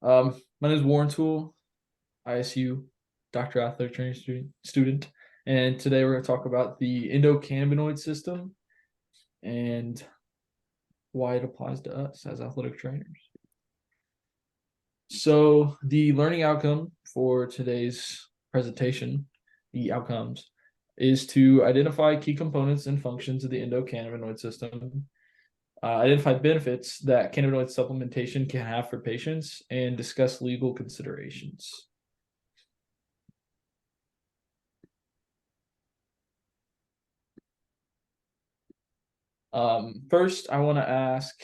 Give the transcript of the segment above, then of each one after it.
My name is Warren Toole, ISU, Dr. Athletic Training student, and today we're going to talk about the endocannabinoid system and why it applies to us as athletic trainers. So the learning outcome for today's presentation, the outcomes, is to identify key components and functions of the endocannabinoid system, identify benefits that cannabinoid supplementation can have for patients, and discuss legal considerations. First, I want to ask,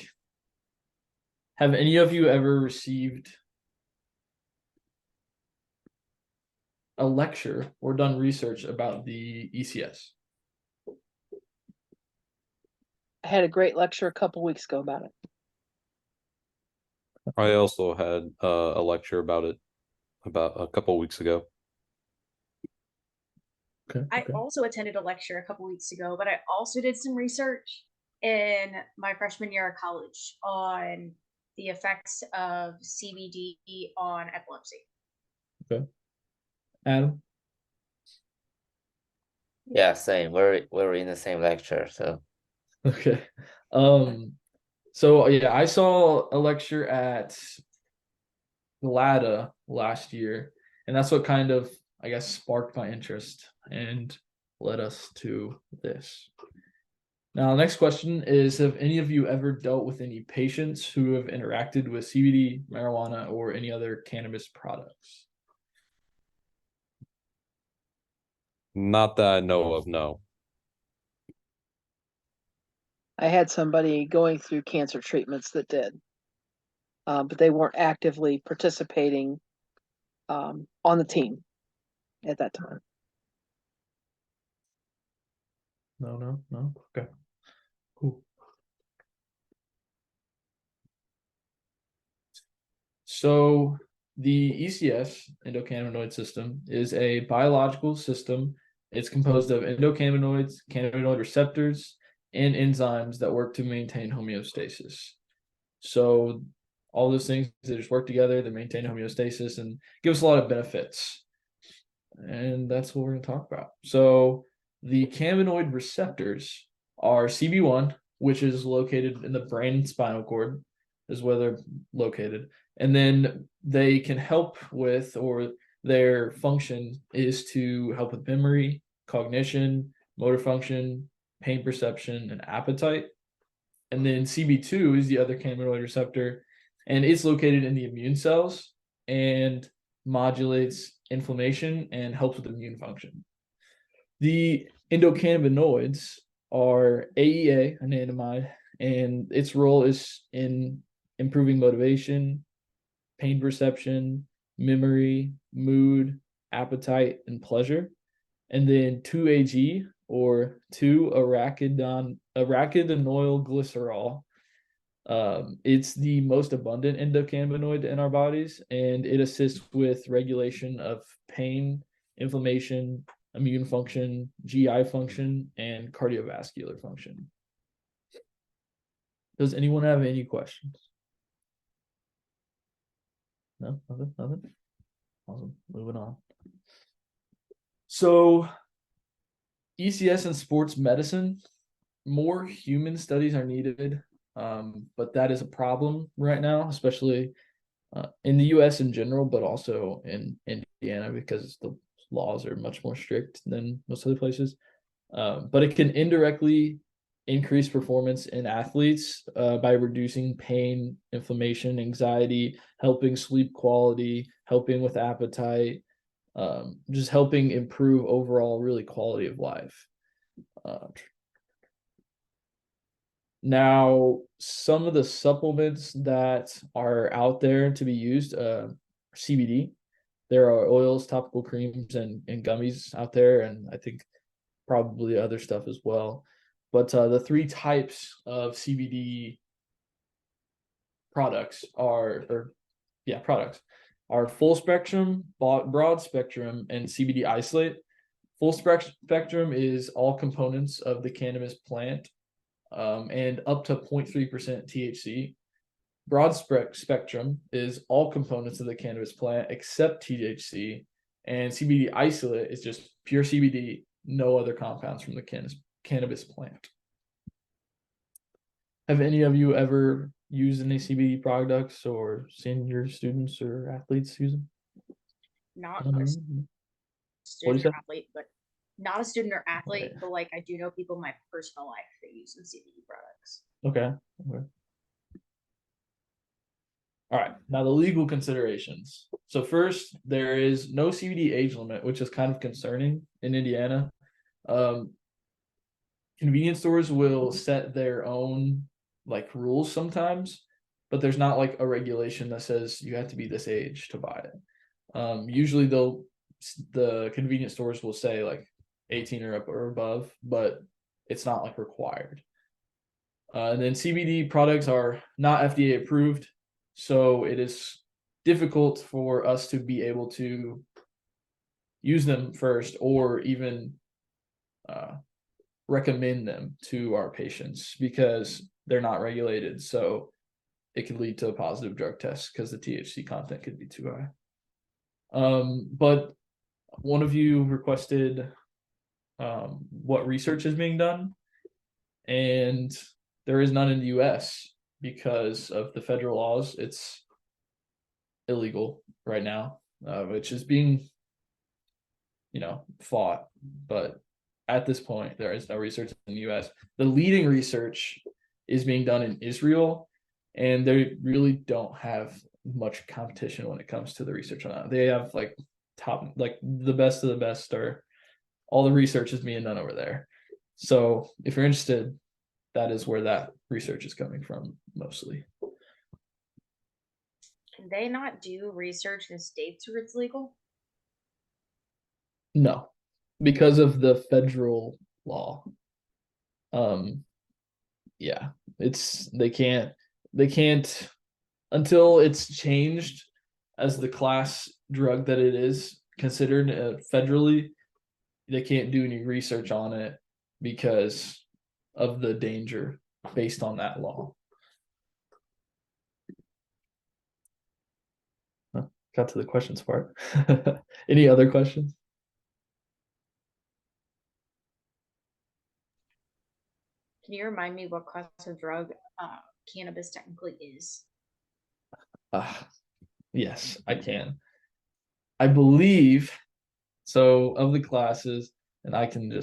have any of you ever received a lecture or done research about the ECS? I had a great lecture a couple weeks ago about it. I also had a lecture about it about a couple weeks ago. Okay. I also attended a lecture a couple weeks ago, but I also did some research in my freshman year of college on the effects of CBD on epilepsy. Okay. Adam? Yeah, same. We're in the same lecture, so Okay. So yeah, I saw a lecture at LADA last year, and that's what kind of, I guess, sparked my interest and led us to this. Now, next question is, have any of you ever dealt with any patients who have interacted with CBD, marijuana, or any other cannabis products? Not that I know of, no. I had somebody going through cancer treatments that did, but they weren't actively participating on the team at that time. No. Okay. Cool. So the ECS, endocannabinoid system, is a biological system. It's composed of endocannabinoids, cannabinoid receptors, and enzymes that work to maintain homeostasis. So all those things, they just work together, they maintain homeostasis and give us a lot of benefits. And that's what we're going to talk about. So the cannabinoid receptors are CB1, which is located in the brain and spinal cord, is where they're located. And then they can help with, or their function is to help with memory, cognition, motor function, pain perception, and appetite. And then CB2 is the other cannabinoid receptor, and it's located in the immune cells and modulates inflammation and helps with immune function. The endocannabinoids are AEA, anandamide, and its role is in improving motivation, pain perception, memory, mood, appetite, and pleasure. And then 2-AG, or 2-arachidonyl glycerol. It's the most abundant endocannabinoid in our bodies, and it assists with regulation of pain, inflammation, immune function, GI function, and cardiovascular function. Does anyone have any questions? No, nothing. Awesome. Moving on. So, ECS and sports medicine, more human studies are needed, but that is a problem right now, especially in the US in general, but also in Indiana because the laws are much more strict than most other places. But it can indirectly increase performance in athletes by reducing pain, inflammation, anxiety, helping sleep quality, helping with appetite, just helping improve overall really quality of life. Now, some of the supplements that are out there to be used, CBD. There are oils, topical creams, and gummies out there, and I think probably other stuff as well. But the three types of CBD products are full spectrum, broad spectrum, and CBD isolate. Full spectrum is all components of the cannabis plant, and up to 0.3% THC. broad spectrum is all components of the cannabis plant except THC, and CBD isolate is just pure CBD, no other compounds from the cannabis plant. Have any of you ever used any CBD products or seen your students or athletes use them? Not Mhm. a What'd you student say? or athlete, but not a student or athlete, but like I do know people in my personal life that use some CBD products. Okay. All right, now the legal considerations. So first, there is no CBD age limit, which is kind of concerning in Indiana. Convenience stores will set their own like rules sometimes, but there's not like a regulation that says you have to be this age to buy it. Usually the convenience stores will say like 18 or up or above, but it's not like required. And then CBD products are not FDA approved, so it is difficult for us to be able to use them first or even recommend them to our patients because they're not regulated. So it could lead to a positive drug test because the THC content could be too high. But one of you requested what research is being done, and there is none in the US because of the federal laws. It's illegal right now, which is being, fought. But at this point, there is no research in the US. The leading research is being done in Israel, and they really don't have much competition when it comes to the research on that. They have like the best of the best, or all the research is being done over there. So if you're interested, that is where that research is coming from mostly. Can they not do research in states where it's legal? No, because of the federal law. Yeah, they can't until it's changed as the class drug that it is considered federally. They can't do any research on it because of the danger based on that law. Got to the questions part. Any other questions? Can you remind me what class of drug cannabis technically is? Yes, I can. I believe so of the classes, and I can I'm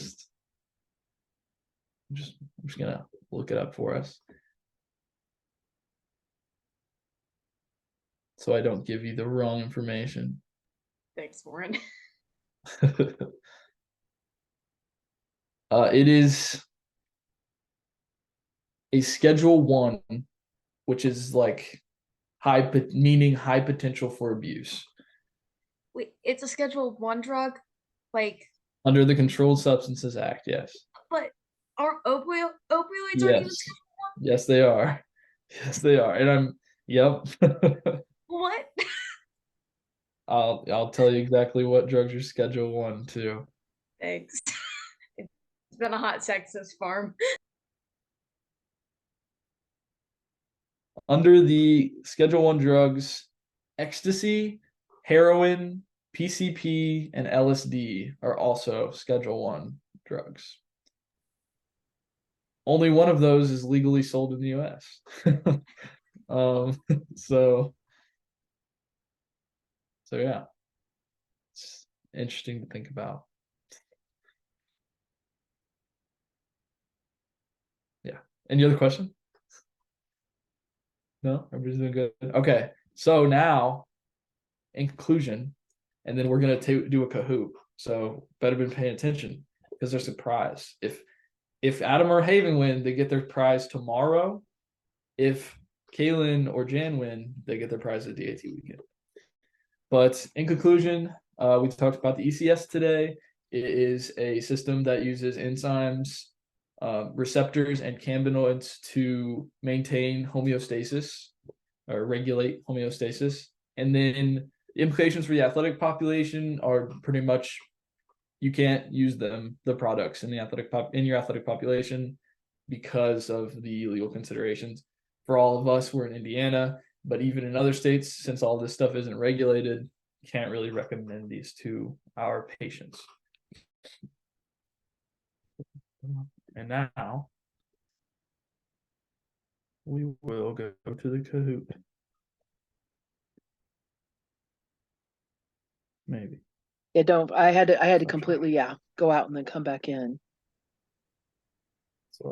just gonna look it up for us, so I don't give you the wrong information. Thanks, Warren. It is a Schedule 1, which is like meaning high potential for abuse. Wait, it's a Schedule 1 drug? Like, Under the Controlled Substances Act, yes. but are opioids aren't Yes. even Schedule Yes, they are. Yes, they are. And yep. 1? What? I'll tell you exactly what drugs are Schedule 1 too. Thanks. It's been a hot Texas farm. Under the Schedule 1 drugs, ecstasy, heroin, PCP, and LSD are also Schedule 1 drugs. Only one of those is legally sold in the US. So yeah, it's interesting to think about. Yeah. Any other question? No, everybody's doing good. Okay, so now in conclusion, and then we're gonna do a Kahoot. So better been paying attention because there's a prize. If Adam or Haven win, they get their prize tomorrow. If Kaylin or Jan win, they get their prize at DAT weekend. But in conclusion, we talked about the ECS today. It is a system that uses enzymes, receptors, and cannabinoids to maintain homeostasis or regulate homeostasis. And then the implications for the athletic population are pretty much you can't use the products in your athletic population because of the legal considerations. for all of us, we're in Indiana, but even in other states, since all this stuff isn't regulated, can't really recommend these to our patients. And now we will go to the Kahoot. Maybe. Yeah, don't, I had to completely, go out and then come back in. That's what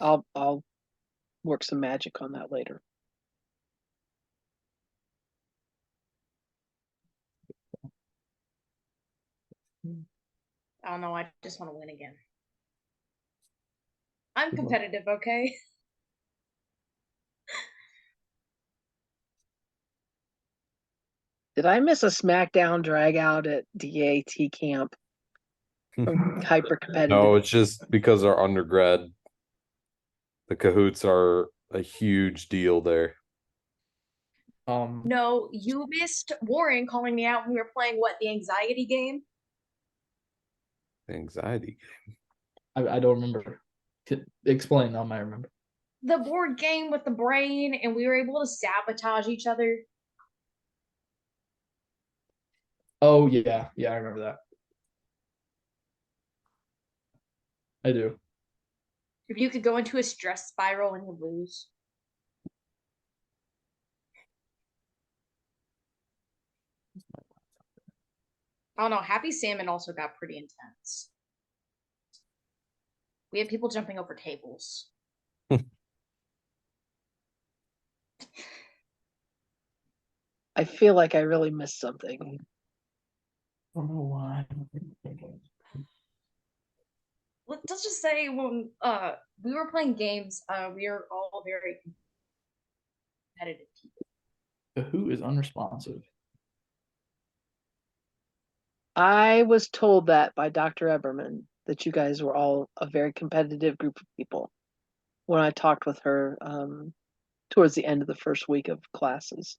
I'll do. I'll work some magic on that later. I don't know. I just want to win again. I'm Good luck. competitive, okay? Did I miss a SmackDown drag out at DAT camp? Hyper competitive. No, it's just because our undergrad, the Kahoots are a huge deal there. No, you missed Warren calling me out when we were playing the anxiety game? Anxiety. I don't remember. Explain. I might remember. The board game with the brain, and we were able to sabotage each other. Oh yeah, I remember that. I do. If you could go into a stress spiral and you lose. I don't know. Happy Salmon also got pretty intense. We had people jumping over tables. I feel like I really missed something. I don't know why. Let's just say when we were playing games, we are all very competitive people. Kahoot is unresponsive. I was told that by Dr. Eberman, that you guys were all a very competitive group of people when I talked with her towards the end of the first week of classes.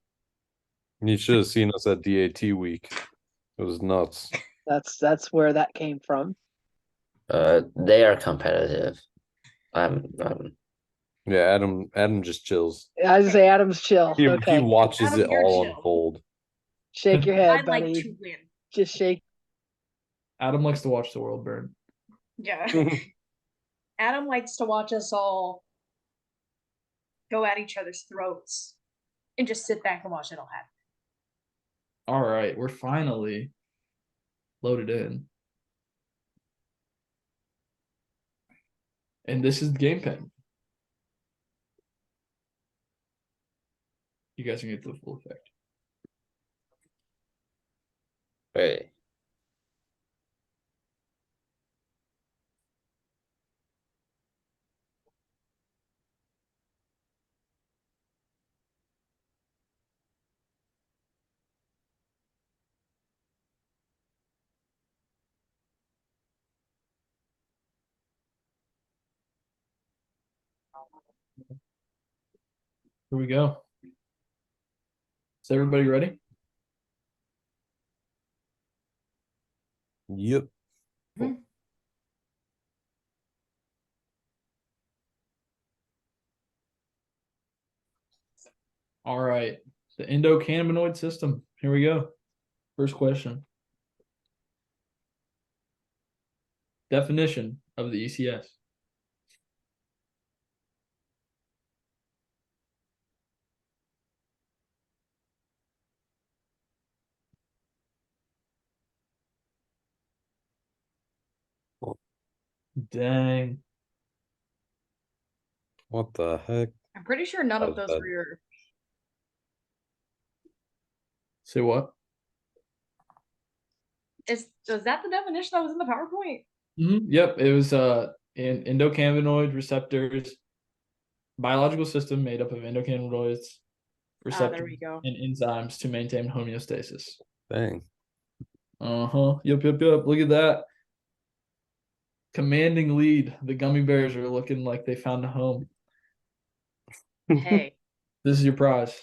You should have seen us at DAT week. It was nuts. That's where that came from. They are competitive. I'm Yeah, Adam just chills. I was say Adam's chill. He Okay, watches Adam, it you're all chill. unfold. shake your I head, like buddy. to win. Just shake. Adam likes to watch the world burn. Yeah. Adam likes to watch us all go at each other's throats and just sit back and watch it all happen. All right, we're finally loaded in. And this is the game pen. You guys can get the full effect. Right. Here we go. Is everybody ready? Yep. All right. The endocannabinoid system. Here we go. First question. Definition of the ECS. Dang. What the heck? I'm pretty sure none That of was those bad. were your. Say what? Is that the definition that was in the PowerPoint? Yep. It was in endocannabinoid receptors, biological system made up of endocannabinoids, There receptors, we go. and enzymes to maintain homeostasis. Dang. Yep. Look at that. Commanding lead. The gummy bears are looking like they found a home. Hey, This is your prize.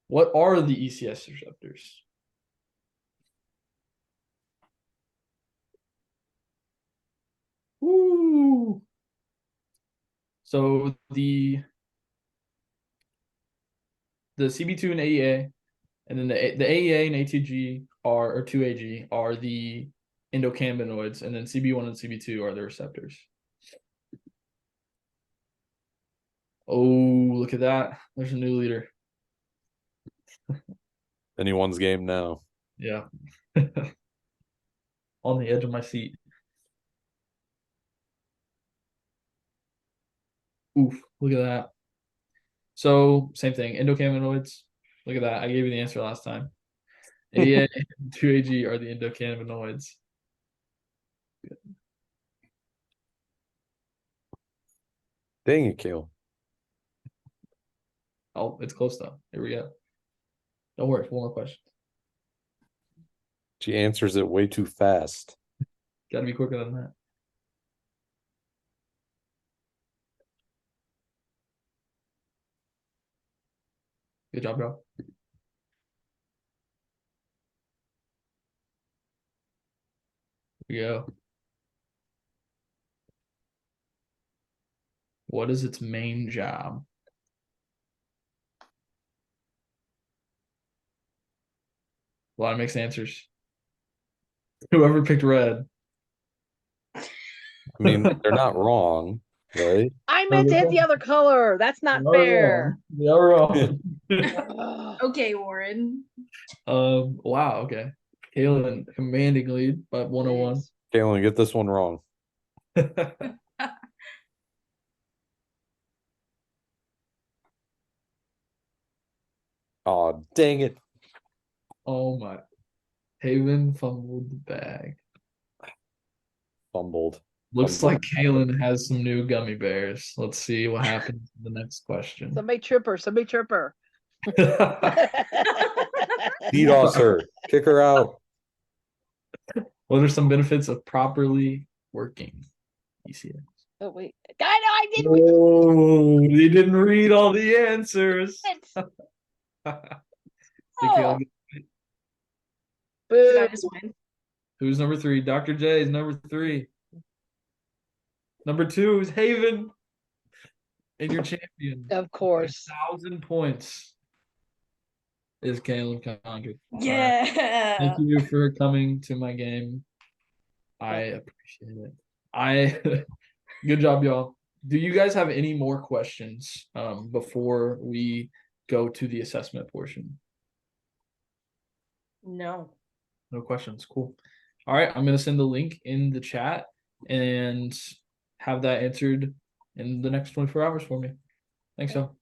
What are the ECS receptors? Woo! So the the CB2 and AEA, and then the AEA and ATG or 2AG are the endocannabinoids, and then CB1 and CB2 are the receptors. Oh, look at that. There's a new leader. Anyone's game now. Yeah. On the edge of my seat. Oof, look at that. So, same thing. Endocannabinoids. Look at that. I gave you the answer last time. AEA and 2AG are the endocannabinoids. Dang it, Kale. Oh, it's close though. Here we go. Don't worry, one more question. She answers it way too fast. Gotta be quicker than that. Good job, bro. Here we go. What is its main job? A lot of mixed answers. Whoever picked red. I mean, they're not wrong, right? I meant to hit the other color. That's not fair. They are wrong. Ugh. Okay, Warren. Wow, okay. Kaylin commanding lead by 101. Thanks. Kalen, get this one wrong. Oh, dang it. Oh my. Haven fumbled the bag. Fumbled. Looks Fumbled. like Kaylin has some new gummy bears. Let's see what happens in the next question. Somebody trip her. Somebody trip her. Beat off her. Kick her out. What are some benefits of properly working ECS? Oh wait, I didn't. Oh, you didn't read all the answers. Did Kaylin get- Did Boo. I just win? Who's number 3? Dr. J is number 3. Number 2 is Haven. And your champion. Of course. 1,000 points is Kaylin Condry. Yeah. Thank you for coming to my game. I appreciate it. Good job, y'all. Do you guys have any more questions before we go to the assessment portion? No. No questions. Cool. All right, I'm gonna send the link in the chat and have that answered in the next 24 hours for me. Thanks, y'all.